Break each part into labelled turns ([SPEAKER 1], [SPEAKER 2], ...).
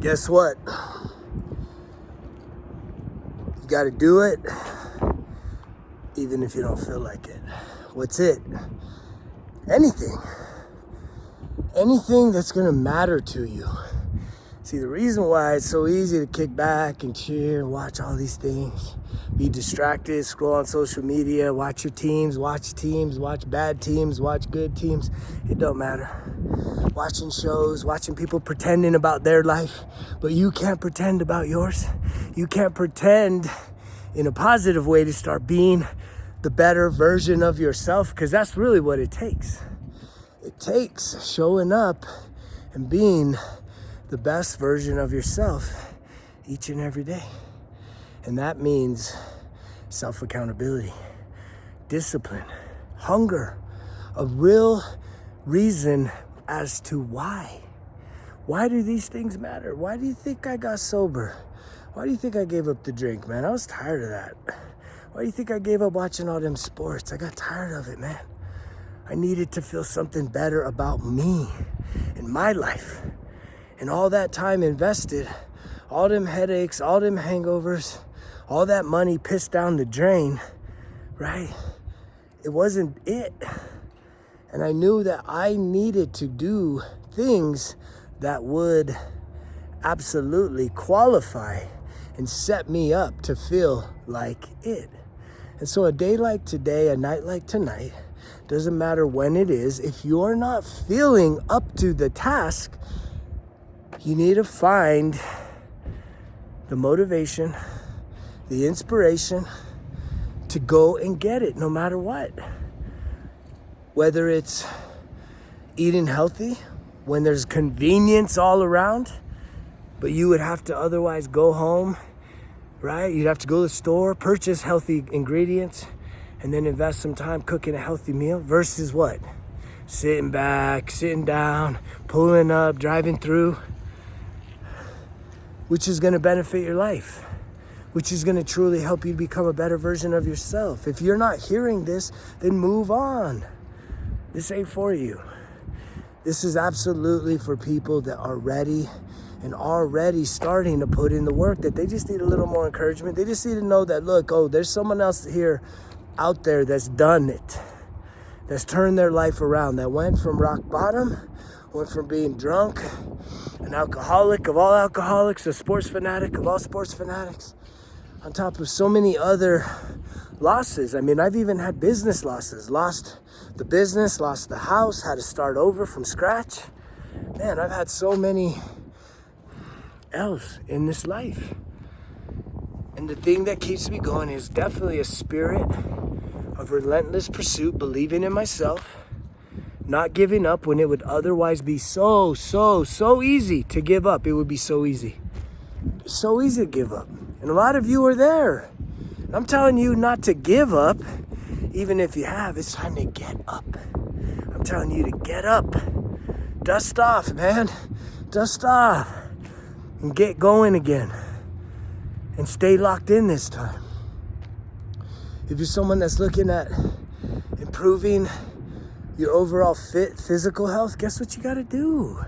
[SPEAKER 1] Guess what? You got to do it even if you don't feel like it. What's it? Anything. Anything that's going to matter to you. See, the reason why it's so easy to kick back and cheer and watch all these things, be distracted, scroll on social media, watch your teams, watch bad teams, watch good teams, it don't matter. Watching shows, watching people pretending about their life, but you can't pretend about yours. You can't pretend in a positive way to start being the better version of yourself, because that's really what it takes. It takes showing up and being the best version of yourself each and every day. And that means self-accountability, discipline, hunger, a real reason as to why. Why do these things matter? Why do you think I got sober? Why do you think I gave up the drink, man? I was tired of that. Why do you think I gave up watching all them sports? I got tired of it, man. I needed to feel something better about me and my life. And all that time invested, all them headaches, all them hangovers, all that money pissed down the drain, right? It wasn't it. And I knew that I needed to do things that would absolutely qualify and set me up to feel like it. And so a day like today, a night like tonight, doesn't matter when it is, if you're not feeling up to the task, you need to find the motivation, the inspiration to go and get it no matter what. Whether it's eating healthy, when there's convenience all around, but you would have to otherwise go home, right? You'd have to go to the store, purchase healthy ingredients, and then invest some time cooking a healthy meal versus what? Sitting back, sitting down, pulling up, driving through, which is going to benefit your life, which is going to truly help you become a better version of yourself. If you're not hearing this, then move on. This ain't for you. This is absolutely for people that are ready and already starting to put in the work, that they just need a little more encouragement. They just need to know that, look, there's someone else here out there that's done it, that's turned their life around, that went from rock bottom, went from being drunk, an alcoholic of all alcoholics, a sports fanatic of all sports fanatics, on top of so many other losses. I mean, I've even had business losses, lost the business, lost the house, had to start over from scratch. Man, I've had so many L's in this life. And the thing that keeps me going is definitely a spirit of relentless pursuit, believing in myself, not giving up when it would otherwise be so easy to give up. It would be so easy. So easy to give up. And a lot of you are there. I'm telling you not to give up. Even if you have, it's time to get up. I'm telling you to get up. Dust off, man. Dust off. And get going again. And stay locked in this time. If you're someone that's looking at improving your overall physical health, guess what you gotta do?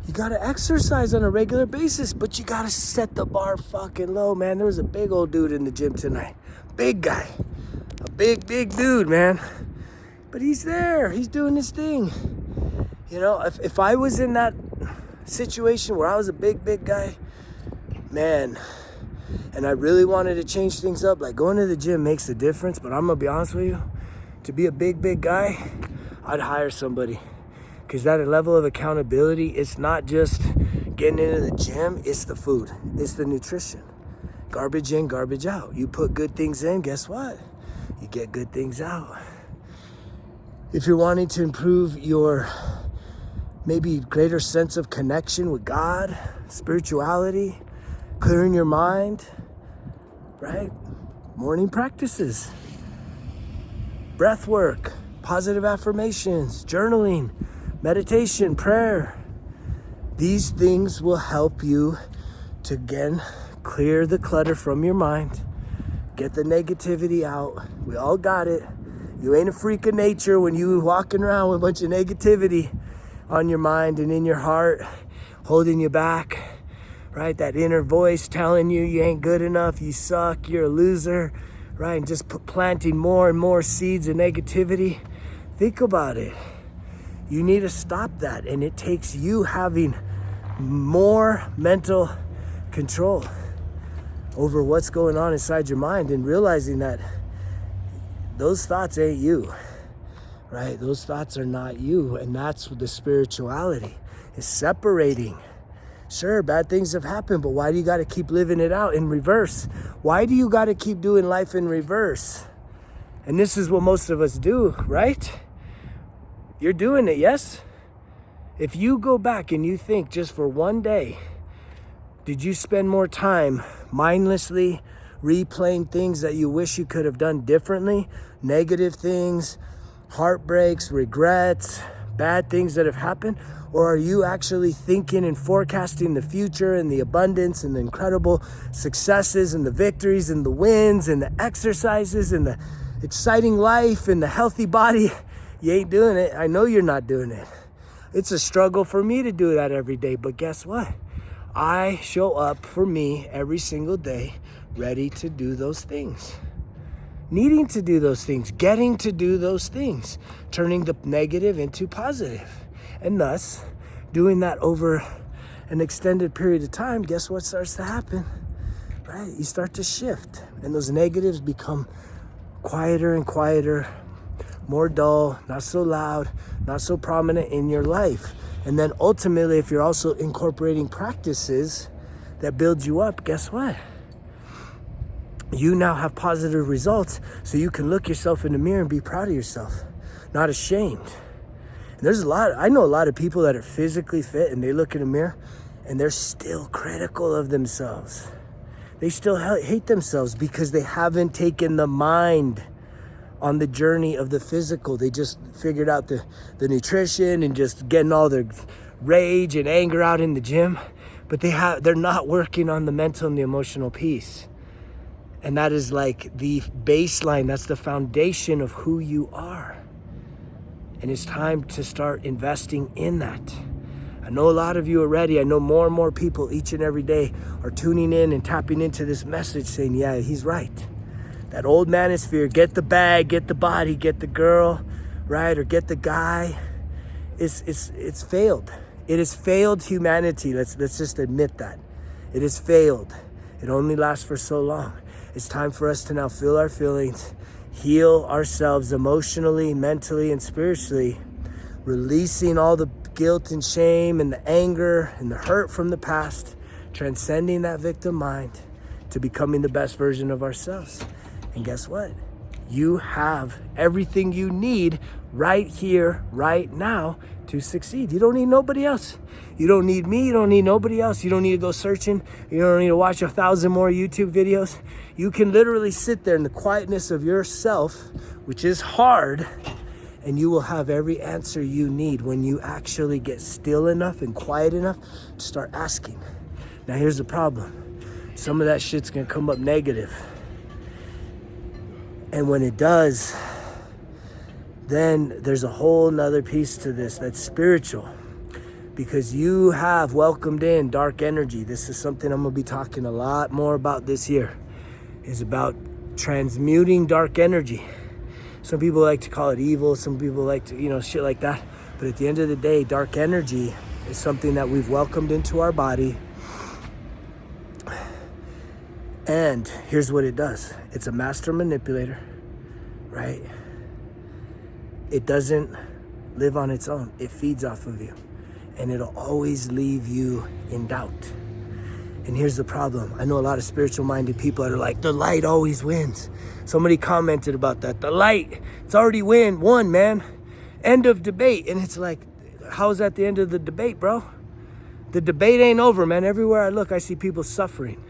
[SPEAKER 1] You gotta exercise on a regular basis, but you gotta set the bar fucking low, man. There was a big old dude in the gym tonight. Big guy. A big dude, man. But he's there. He's doing his thing. You know, if I was in that situation where I was a big guy, man, and I really wanted to change things up, like going to the gym makes a difference, but I'm gonna be honest with you, to be a big guy, I'd hire somebody. Because that level of accountability, it's not just getting into the gym, it's the food, it's the nutrition. Garbage in, garbage out. You put good things in, guess what? You get good things out. If you're wanting to improve your maybe greater sense of connection with God, spirituality, clearing your mind, right? Morning practices, breath work, positive affirmations, journaling, meditation, prayer. These things will help you to, again, clear the clutter from your mind, get the negativity out. We all got it. You ain't a freak of nature when you walking around with a bunch of negativity on your mind and in your heart, holding you back, right? That inner voice telling you you ain't good enough, you suck, you're a loser, right? And just planting more and more seeds of negativity. Think about it. You need to stop that, and it takes you having more mental control over what's going on inside your mind and realizing that those thoughts ain't you, right? Those thoughts are not you, and that's the spirituality, is separating. Sure, bad things have happened, but why do you got to keep living it out in reverse? Why do you got to keep doing life in reverse? And this is what most of us do, right? You're doing it, yes? If you go back and you think just for one day, did you spend more time mindlessly replaying things that you wish you could have done differently? Negative things, heartbreaks, regrets, bad things that have happened? Or are you actually thinking and forecasting the future and the abundance and the incredible successes and the victories and the wins and the exercises and the exciting life and the healthy body? You ain't doing it. I know you're not doing it. It's a struggle for me to do that every day, but guess what? I show up for me every single day, ready to do those things. Needing to do those things, getting to do those things, turning the negative into positive. And thus, doing that over an extended period of time, guess what starts to happen? Right? You start to shift, and those negatives become quieter and quieter, more dull, not so loud, not so prominent in your life. And then ultimately, if you're also incorporating practices that build you up, guess what? You now have positive results, so you can look yourself in the mirror and be proud of yourself, not ashamed. And I know a lot of people that are physically fit and they look in the mirror and they're still critical of themselves. They still hate themselves because they haven't taken the mind on the journey of the physical. They just figured out the nutrition and just getting all their rage and anger out in the gym, but they're not working on the mental and the emotional piece. And that is like the baseline, that's the foundation of who you are. And it's time to start investing in that. I know a lot of you are ready. I know more and more people each and every day are tuning in and tapping into this message saying, yeah, he's right. That old manosphere, get the bag, get the body, get the girl, right? Or get the guy. It's failed. It has failed humanity. Let's just admit that. It has failed. It only lasts for so long. It's time for us to now feel our feelings, heal ourselves emotionally, mentally, and spiritually, releasing all the guilt and shame and the anger and the hurt from the past, transcending that victim mind to becoming the best version of ourselves. And guess what? You have everything you need right here, right now to succeed. You don't need nobody else. You don't need me. You don't need nobody else. You don't need to go searching. You don't need to watch 1,000 more YouTube videos. You can literally sit there in the quietness of yourself, which is hard, and you will have every answer you need when you actually get still enough and quiet enough to start asking. Now here's the problem. Some of that shit's gonna come up negative. And when it does, then there's a whole nother piece to this that's spiritual, because you have welcomed in dark energy. This is something I'm gonna be talking a lot more about this year, is about transmuting dark energy. Some people like to call it evil. Some people like to, shit like that. But at the end of the day, dark energy is something that we've welcomed into our body. And here's what it does. It's a master manipulator, right? It doesn't live on its own. It feeds off of you. And it'll always leave you in doubt. And here's the problem. I know a lot of spiritual-minded people that are like, the light always wins. Somebody commented about that. The light, it's already won, man. End of debate. And it's like, how's that the end of the debate, bro? The debate ain't over, man. Everywhere I look, I see people suffering.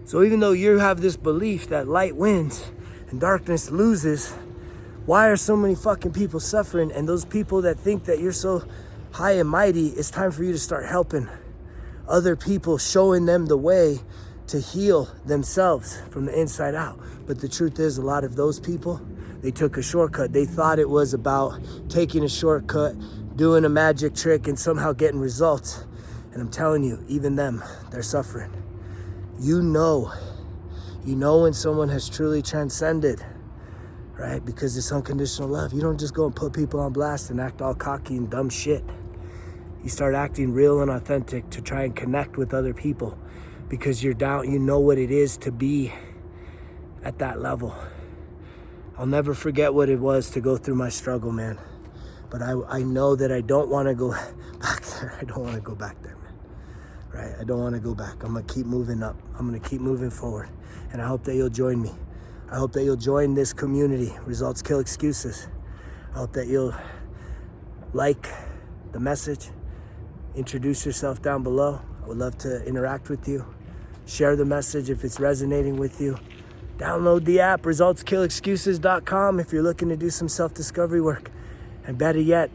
[SPEAKER 1] So even though you have this belief that light wins and darkness loses, why are so many fucking people suffering? And those people that think that you're so high and mighty, it's time for you to start helping other people, showing them the way to heal themselves from the inside out. But the truth is, a lot of those people, they took a shortcut. They thought it was about taking a shortcut, doing a magic trick, and somehow getting results. And I'm telling you, even them, they're suffering. You know when someone has truly transcended, right? Because it's unconditional love. You don't just go and put people on blast and act all cocky and dumb shit. You start acting real and authentic to try and connect with other people because you're down, you know what it is to be at that level. I'll never forget what it was to go through my struggle, man. But I know that I don't want to go back there. I don't want to go back there, man. Right? I don't want to go back. I'm going to keep moving up. I'm going to keep moving forward. And I hope that you'll join me. I hope that you'll join this community, Results Kill Excuses. I hope that you'll like the message. Introduce yourself down below. I would love to interact with you. Share the message if it's resonating with you. Download the app, resultskillexcuses.com, if you're looking to do some self-discovery work. And better yet,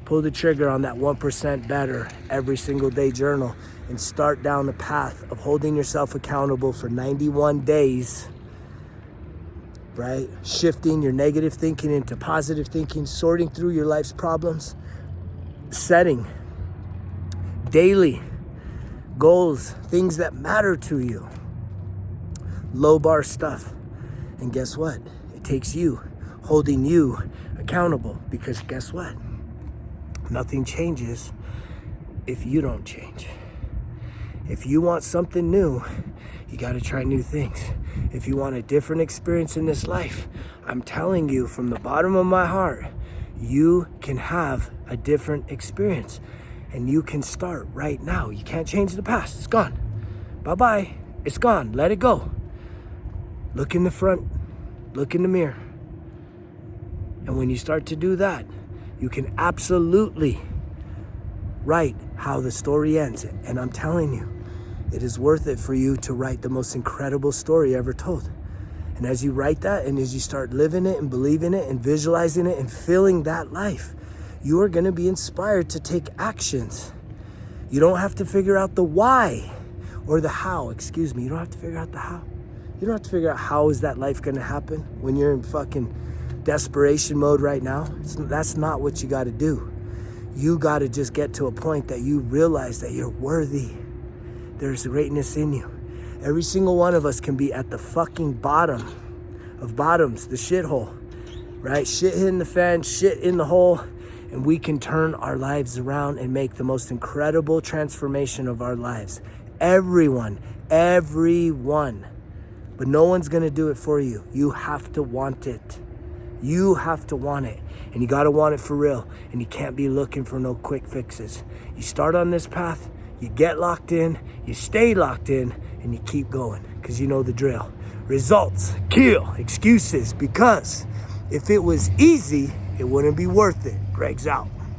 [SPEAKER 1] pull the trigger on that 1% better every single day journal and start down the path of holding yourself accountable for 91 days, right? Shifting your negative thinking into positive thinking, sorting through your life's problems, setting daily goals, things that matter to you, low bar stuff. And guess what? It takes you holding you accountable, because guess what? Nothing changes if you don't change. If you want something new, you got to try new things. If you want a different experience in this life, I'm telling you from the bottom of my heart, you can have a different experience. And you can start right now. You can't change the past. It's gone. Bye-bye. It's gone. Let it go. Look in the front. Look in the mirror. And when you start to do that, you can absolutely write how the story ends. And I'm telling you, it is worth it for you to write the most incredible story ever told. And as you write that, and as you start living it and believing it and visualizing it and feeling that life, you are going to be inspired to take actions. You don't have to figure out the why or the how. Excuse me. You don't have to figure out the how. You don't have to figure out how is that life going to happen when you're in fucking desperation mode right now. That's not what you got to do. You got to just get to a point that you realize that you're worthy. There's greatness in you. Every single one of us can be at the fucking bottom of bottoms, the shithole, right? Shit hitting the fan, shit in the hole. And we can turn our lives around and make the most incredible transformation of our lives. Everyone. But no one's going to do it for you. You have to want it. You have to want it. And you got to want it for real. And you can't be looking for no quick fixes. You start on this path, you get locked in, you stay locked in, and you keep going. Because you know the drill. Results kill excuses. Because if it was easy, it wouldn't be worth it. Greg's out.